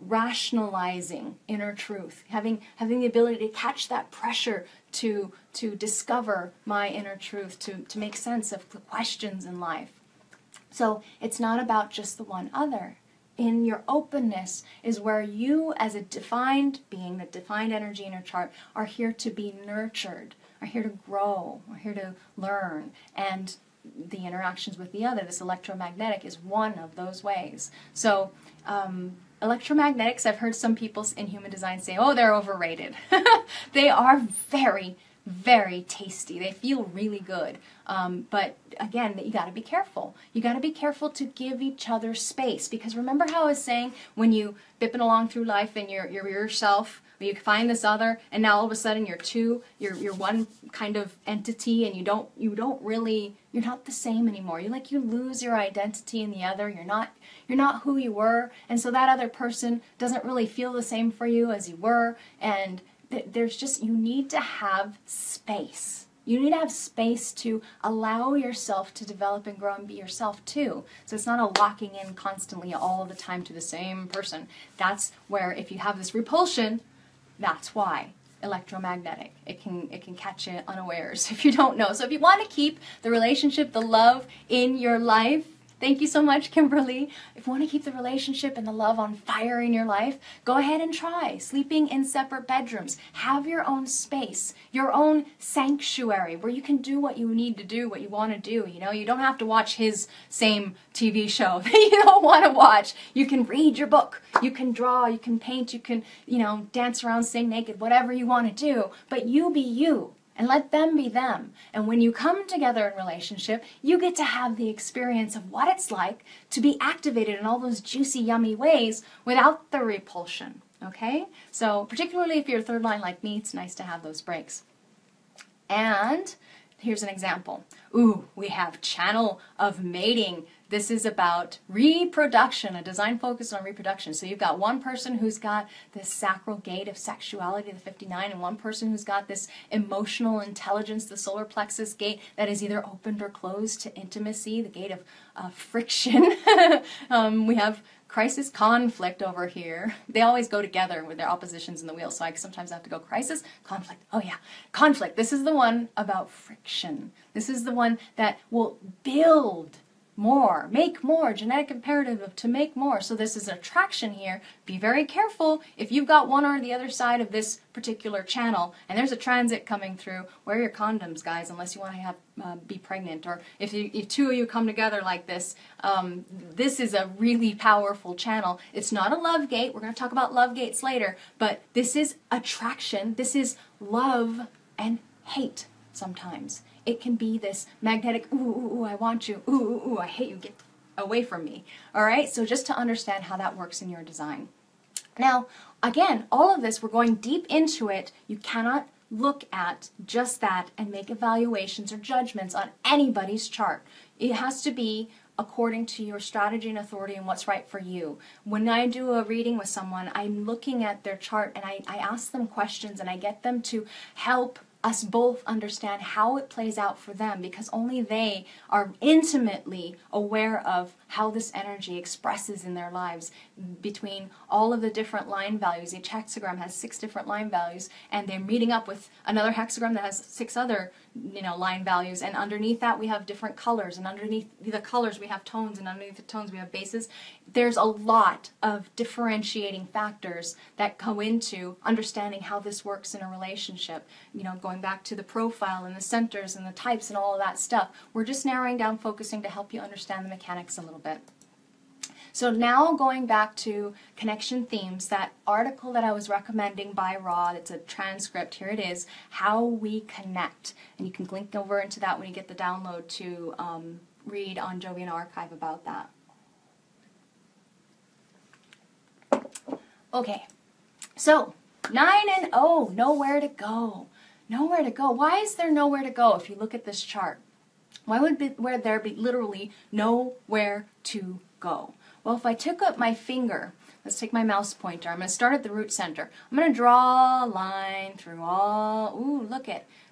rationalizing inner truth, having the ability to catch that pressure to discover my inner truth, to make sense of the questions in life. So it's not about just the one other. In your openness is where you, as a defined being, the defined energy in your chart, are here to be nurtured, are here to grow, are here to learn. And the interactions with the other, this electromagnetic, is one of those ways. So electromagnetics, I've heard some people in human design say, oh, they're overrated. They are very, very tasty. They feel really good. But again, you got to be careful. You got to be careful to give each other space, because remember how I was saying, when you bipping along through life and you're yourself, you find this other, and now all of a sudden you're one kind of entity, and you're not the same anymore. You lose your identity in the other. You're not who you were, and so that other person doesn't really feel the same for you as you were, and you need to have space. You need to have space to allow yourself to develop and grow and be yourself too. So it's not a locking in constantly all the time to the same person. That's where, if you have this repulsion, that's why electromagnetic. It can catch you unawares if you don't know. So if you want to keep the relationship, the love in your life, Thank you so much, Kimberly. If you want to keep the relationship and the love on fire in your life, go ahead and try sleeping in separate bedrooms. Have your own space, your own sanctuary where you can do what you need to do, what you want to do. You know, you don't have to watch his same TV show that you don't want to watch. You can read your book, you can draw, you can paint, you can, dance around, sing naked, whatever you want to do. But you be you. And let them be them. And when you come together in relationship, you get to have the experience of what it's like to be activated in all those juicy, yummy ways without the repulsion. Okay? So particularly if you're third line like me, it's nice to have those breaks. And here's an example. Ooh, we have channel of mating. This is about reproduction, a design focused on reproduction. So you've got one person who's got this sacral gate of sexuality, the 59, and one person who's got this emotional intelligence, the solar plexus gate that is either opened or closed to intimacy, the gate of friction. We have crisis, conflict over here. They always go together with their oppositions in the wheel. So I sometimes have to go crisis, conflict. Oh yeah, conflict. This is the one about friction. This is the one that will build more, make more, genetic imperative to make more. So this is attraction here. Be very careful if you've got one or the other side of this particular channel and there's a transit coming through. Wear your condoms, guys, unless you want to have be pregnant, or if two of you come together like this. This is a really powerful channel. It's not a love gate. We're going to talk about love gates later, but this is attraction. This is love and hate sometimes. It can be this magnetic, ooh, ooh, ooh, I want you, ooh, ooh, ooh, I hate you, get away from me. All right, so just to understand how that works in your design. Now, again, all of this, we're going deep into it. You cannot look at just that and make evaluations or judgments on anybody's chart. It has to be according to your strategy and authority and what's right for you. When I do a reading with someone, I'm looking at their chart and I ask them questions and I get them to help us both understand how it plays out for them, because only they are intimately aware of how this energy expresses in their lives between all of the different line values. Each hexagram has 6 different line values, and they're meeting up with another hexagram that has 6 other line values, and underneath that we have different colors, and underneath the colors we have tones, and underneath the tones we have bases. There's a lot of differentiating factors that go into understanding how this works in a relationship. Going back to the profile and the centers and the types and all of that stuff. We're just narrowing down, focusing to help you understand the mechanics a little bit. So now going back to connection themes, that article that I was recommending by Rod, it's a transcript, here it is, How We Connect. And you can link over into that when you get the download to read on Jovian Archive about that. Okay, so 9 and 0, nowhere to go. Nowhere to go. Why is there nowhere to go if you look at this chart? Why would there be literally nowhere to go? Well, if I took up my finger, let's take my mouse pointer. I'm going to start at the root center. I'm going to draw a line through all,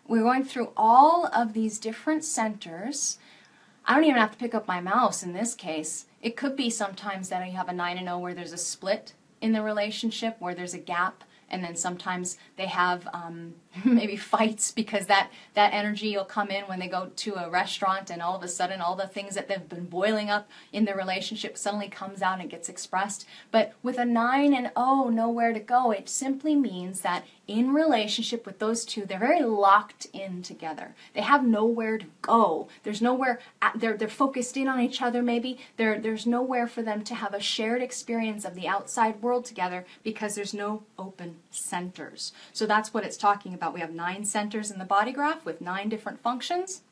we're going through all of these different centers. I don't even have to pick up my mouse in this case. It could be sometimes that you have a 9 and 0 where there's a split in the relationship, where there's a gap. And then sometimes they have maybe fights because that energy will come in when they go to a restaurant, and all of a sudden all the things that they've been boiling up in their relationship suddenly comes out and gets expressed. But with a 9 and 0, nowhere to go, it simply means that in relationship with those two, they're very locked in together. They have nowhere to go. There's nowhere, they're focused in on each other maybe. There's nowhere for them to have a shared experience of the outside world together because there's no open centers. So that's what it's talking about. We have 9 centers in the body graph with 9 different functions.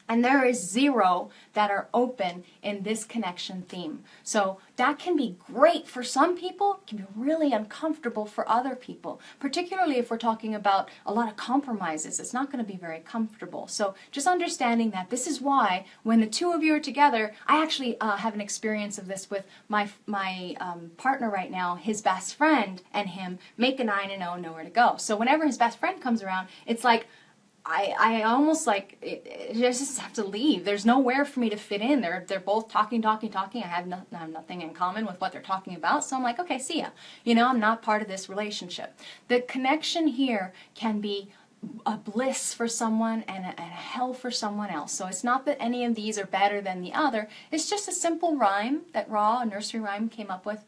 And there is 0 that are open in this connection theme. So that can be great for some people, it can be really uncomfortable for other people, particularly if we're talking about a lot of compromises. It's not going to be very comfortable. So just understanding that this is why when the two of you are together, I actually have an experience of this with my partner right now. His best friend and him make a 9 and 0, nowhere to go. So whenever his best friend comes around, it's like, I almost like I just have to leave. There's nowhere for me to fit in. They're both talking. I have nothing in common with what they're talking about. So I'm like, okay, see ya. I'm not part of this relationship. The connection here can be a bliss for someone and a hell for someone else. So it's not that any of these are better than the other. It's just a simple rhyme that a nursery rhyme came up with,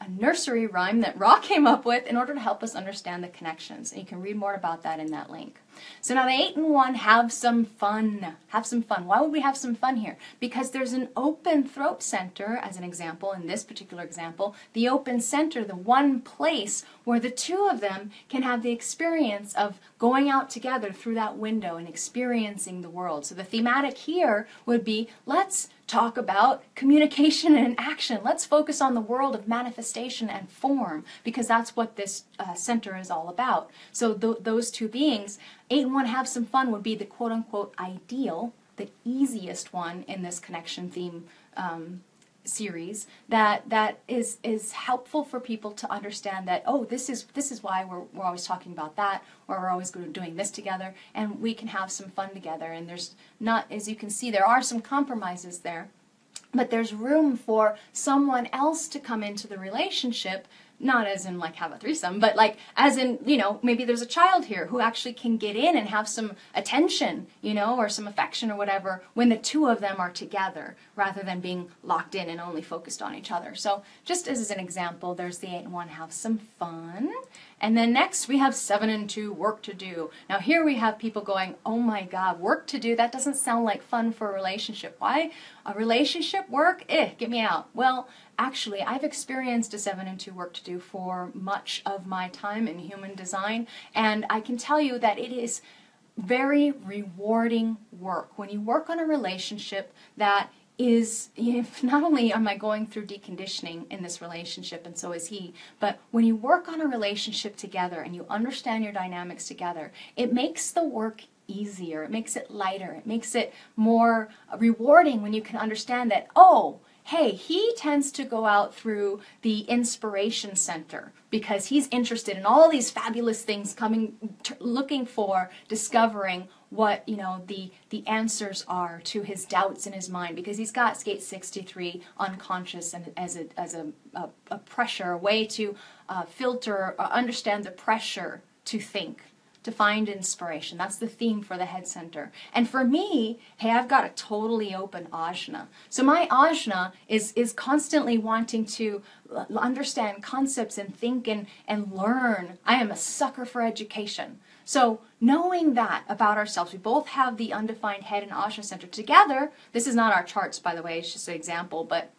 a nursery rhyme that Ra came up with in order to help us understand the connections. And you can read more about that in that link. So now the 8 and 1, have some fun. Have some fun. Why would we have some fun here? Because there's an open throat center, as an example, in this particular example, the open center, the one place where the two of them can have the experience of going out together through that window and experiencing the world. So the thematic here would be, let's talk about communication and action. Let's focus on the world of manifestation and form, because that's what this center is all about. So those two beings, 8 and 1, have some fun, would be the quote-unquote ideal, the easiest one in this connection theme series, that is helpful for people to understand that, oh, this is why we're always talking about that, or we're always doing this together, and we can have some fun together. And there's not, as you can see, there are some compromises there, but there's room for someone else to come into the relationship, not as in like have a threesome, but like as in, you know, maybe there's a child here who actually can get in and have some attention, you know, or some affection or whatever when the two of them are together, rather than being locked in and only focused on each other. So just as an example, there's the 8 and 1, have some fun. And then next we have 7 and 2, work to do. Now here we have people going, oh my God, work to do? That doesn't sound like fun for a relationship. Why? A relationship work? Get me out. Well, actually, I've experienced a 7 and 2 work to do for much of my time in human design, and I can tell you that it is very rewarding work. When you work on a relationship that is, not only am I going through deconditioning in this relationship, and so is he, but when you work on a relationship together and you understand your dynamics together, it makes the work easier, it makes it lighter, it makes it more rewarding when you can understand that, oh, hey, he tends to go out through the inspiration center because he's interested in all these fabulous things, looking for, discovering what, you know, the answers are to his doubts in his mind, because he's got Gate 63 unconscious, and as a pressure, a way to filter or understand the pressure to think, to find inspiration. That's the theme for the head center. And for me, hey, I've got a totally open ajna. So my ajna is constantly wanting to understand concepts and think and learn. I am a sucker for education. So knowing that about ourselves, we both have the undefined head and ajna center together. This is not our charts, by the way, it's just an example, but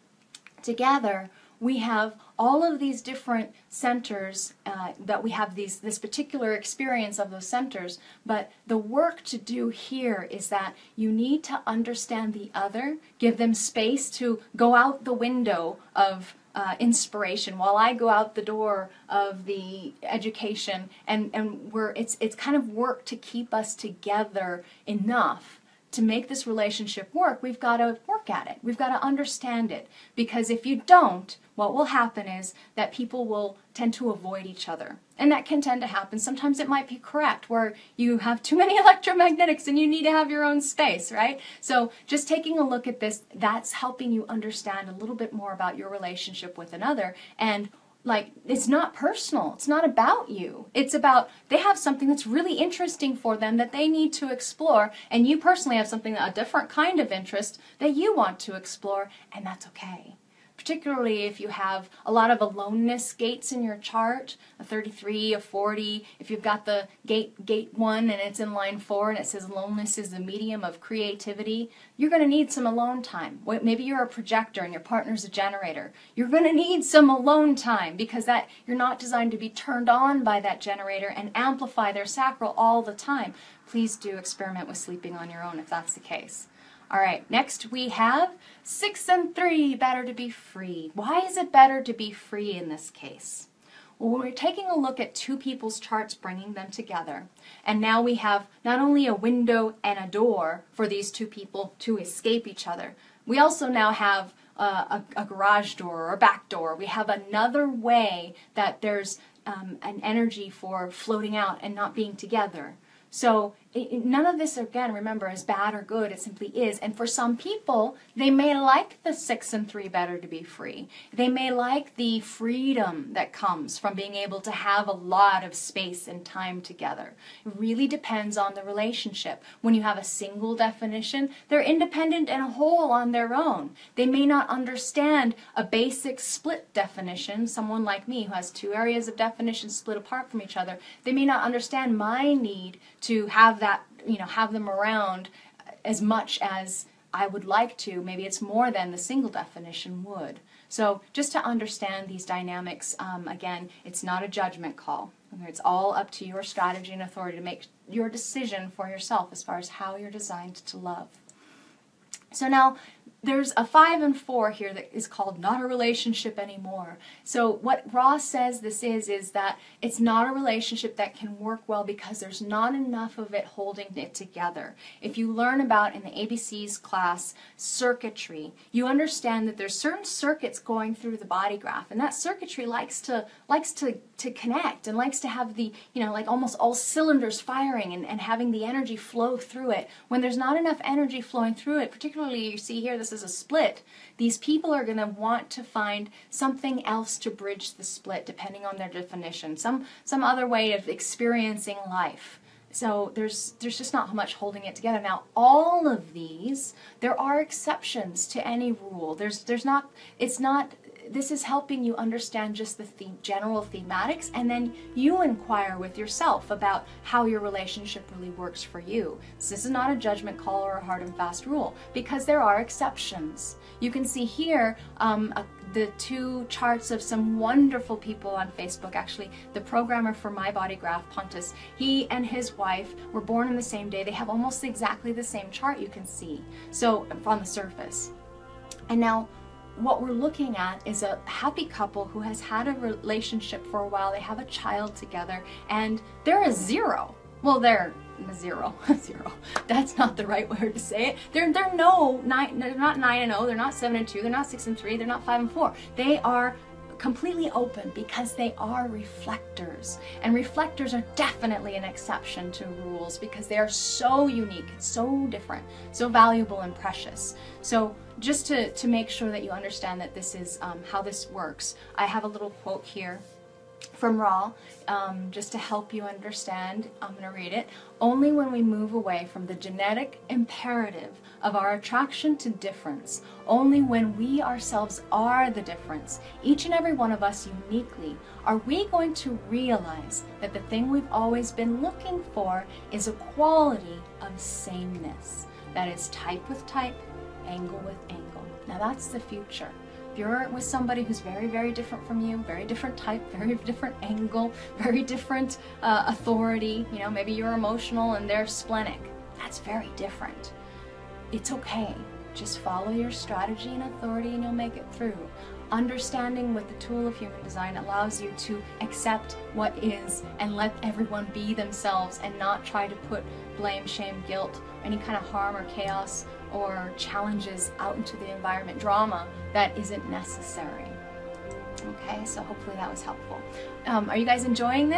together we have all of these different centers that we have this particular experience of those centers, but the work to do here is that you need to understand the other, give them space to go out the window of inspiration while I go out the door of the education, and it's kind of work to keep us together enough to make this relationship work. We've got to work at it. We've got to understand it. Because if you don't, what will happen is that people will tend to avoid each other. And that can tend to happen. Sometimes it might be correct, where you have too many electromagnetics and you need to have your own space, right? So just taking a look at this, that's helping you understand a little bit more about your relationship with another. And like, it's not personal. It's not about you. It's about, they have something that's really interesting for them that they need to explore, and you personally have something, a different kind of interest that you want to explore, and that's okay. Particularly if you have a lot of aloneness gates in your chart, a 33, a 40, if you've got the gate 1 and it's in line 4 and it says aloneness is the medium of creativity, you're going to need some alone time. Maybe you're a projector and your partner's a generator. You're going to need some alone time, because that you're not designed to be turned on by that generator and amplify their sacral all the time. Please do experiment with sleeping on your own if that's the case. All right, next we have 6 and 3, better to be free. Why is it better to be free in this case? Well, when we're taking a look at two people's charts, bringing them together, and now we have not only a window and a door for these two people to escape each other, we also now have a garage door or a back door. We have another way that there's an energy for floating out and not being together. So none of this, again, remember, is bad or good. It simply is. And for some people, they may like the 6 and 3 better to be free. They may like the freedom that comes from being able to have a lot of space and time together. It really depends on the relationship. When you have a single definition, they're independent and whole on their own. They may not understand a basic split definition. Someone like me who has 2 areas of definition split apart from each other, they may not understand my need to have that, have them around as much as I would like to. Maybe it's more than the single definition would. So just to understand these dynamics, again, it's not a judgment call. It's all up to your strategy and authority to make your decision for yourself as far as how you're designed to love. So now, there's a 5 and 4 here that is called not a relationship anymore. So what Ross says this is that it's not a relationship that can work well because there's not enough of it holding it together. If you learn about, in the ABCs class, circuitry, you understand that there's certain circuits going through the body graph, and that circuitry likes to connect and likes to have the, like almost all cylinders firing and having the energy flow through it. When there's not enough energy flowing through it, particularly you see here, this is a split, these people are going to want to find something else to bridge the split, depending on their definition, some other way of experiencing life. So there's just not much holding it together. Now, all of these, there are exceptions to any rule. This is helping you understand just the general thematics, and then you inquire with yourself about how your relationship really works for you. So this is not a judgment call or a hard and fast rule, because there are exceptions. You can see here the 2 charts of some wonderful people on Facebook. Actually, the programmer for My Body Graph, Pontus, he and his wife were born on the same day. They have almost exactly the same chart, you can see, so on the surface. And now, what we're looking at is a happy couple who has had a relationship for a while. They have a child together, and they're a 0. Well, they're a 0. That's not the right word to say it. They're not 9 and 0. They're not 7 and 2. They're not 6 and 3. They're not 5 and 4. They are completely open because they are reflectors. And reflectors are definitely an exception to rules because they are so unique, so different, so valuable and precious. So just to make sure that you understand that this is how this works, I have a little quote here from Ra, just to help you understand. I'm going to read it. Only when we move away from the genetic imperative of our attraction to difference, only when we ourselves are the difference, each and every one of us uniquely, are we going to realize that the thing we've always been looking for is a quality of sameness. That is type with type, angle with angle. Now that's the future. If you're with somebody who's very, very different from you, very different type, very different angle, very different authority, maybe you're emotional and they're splenic, that's very different. It's okay. Just follow your strategy and authority and you'll make it through. Understanding with the tool of human design allows you to accept what is and let everyone be themselves and not try to put blame, shame, guilt, any kind of harm or chaos or challenges out into the environment, drama that isn't necessary. Okay, so hopefully that was helpful. Are you guys enjoying this?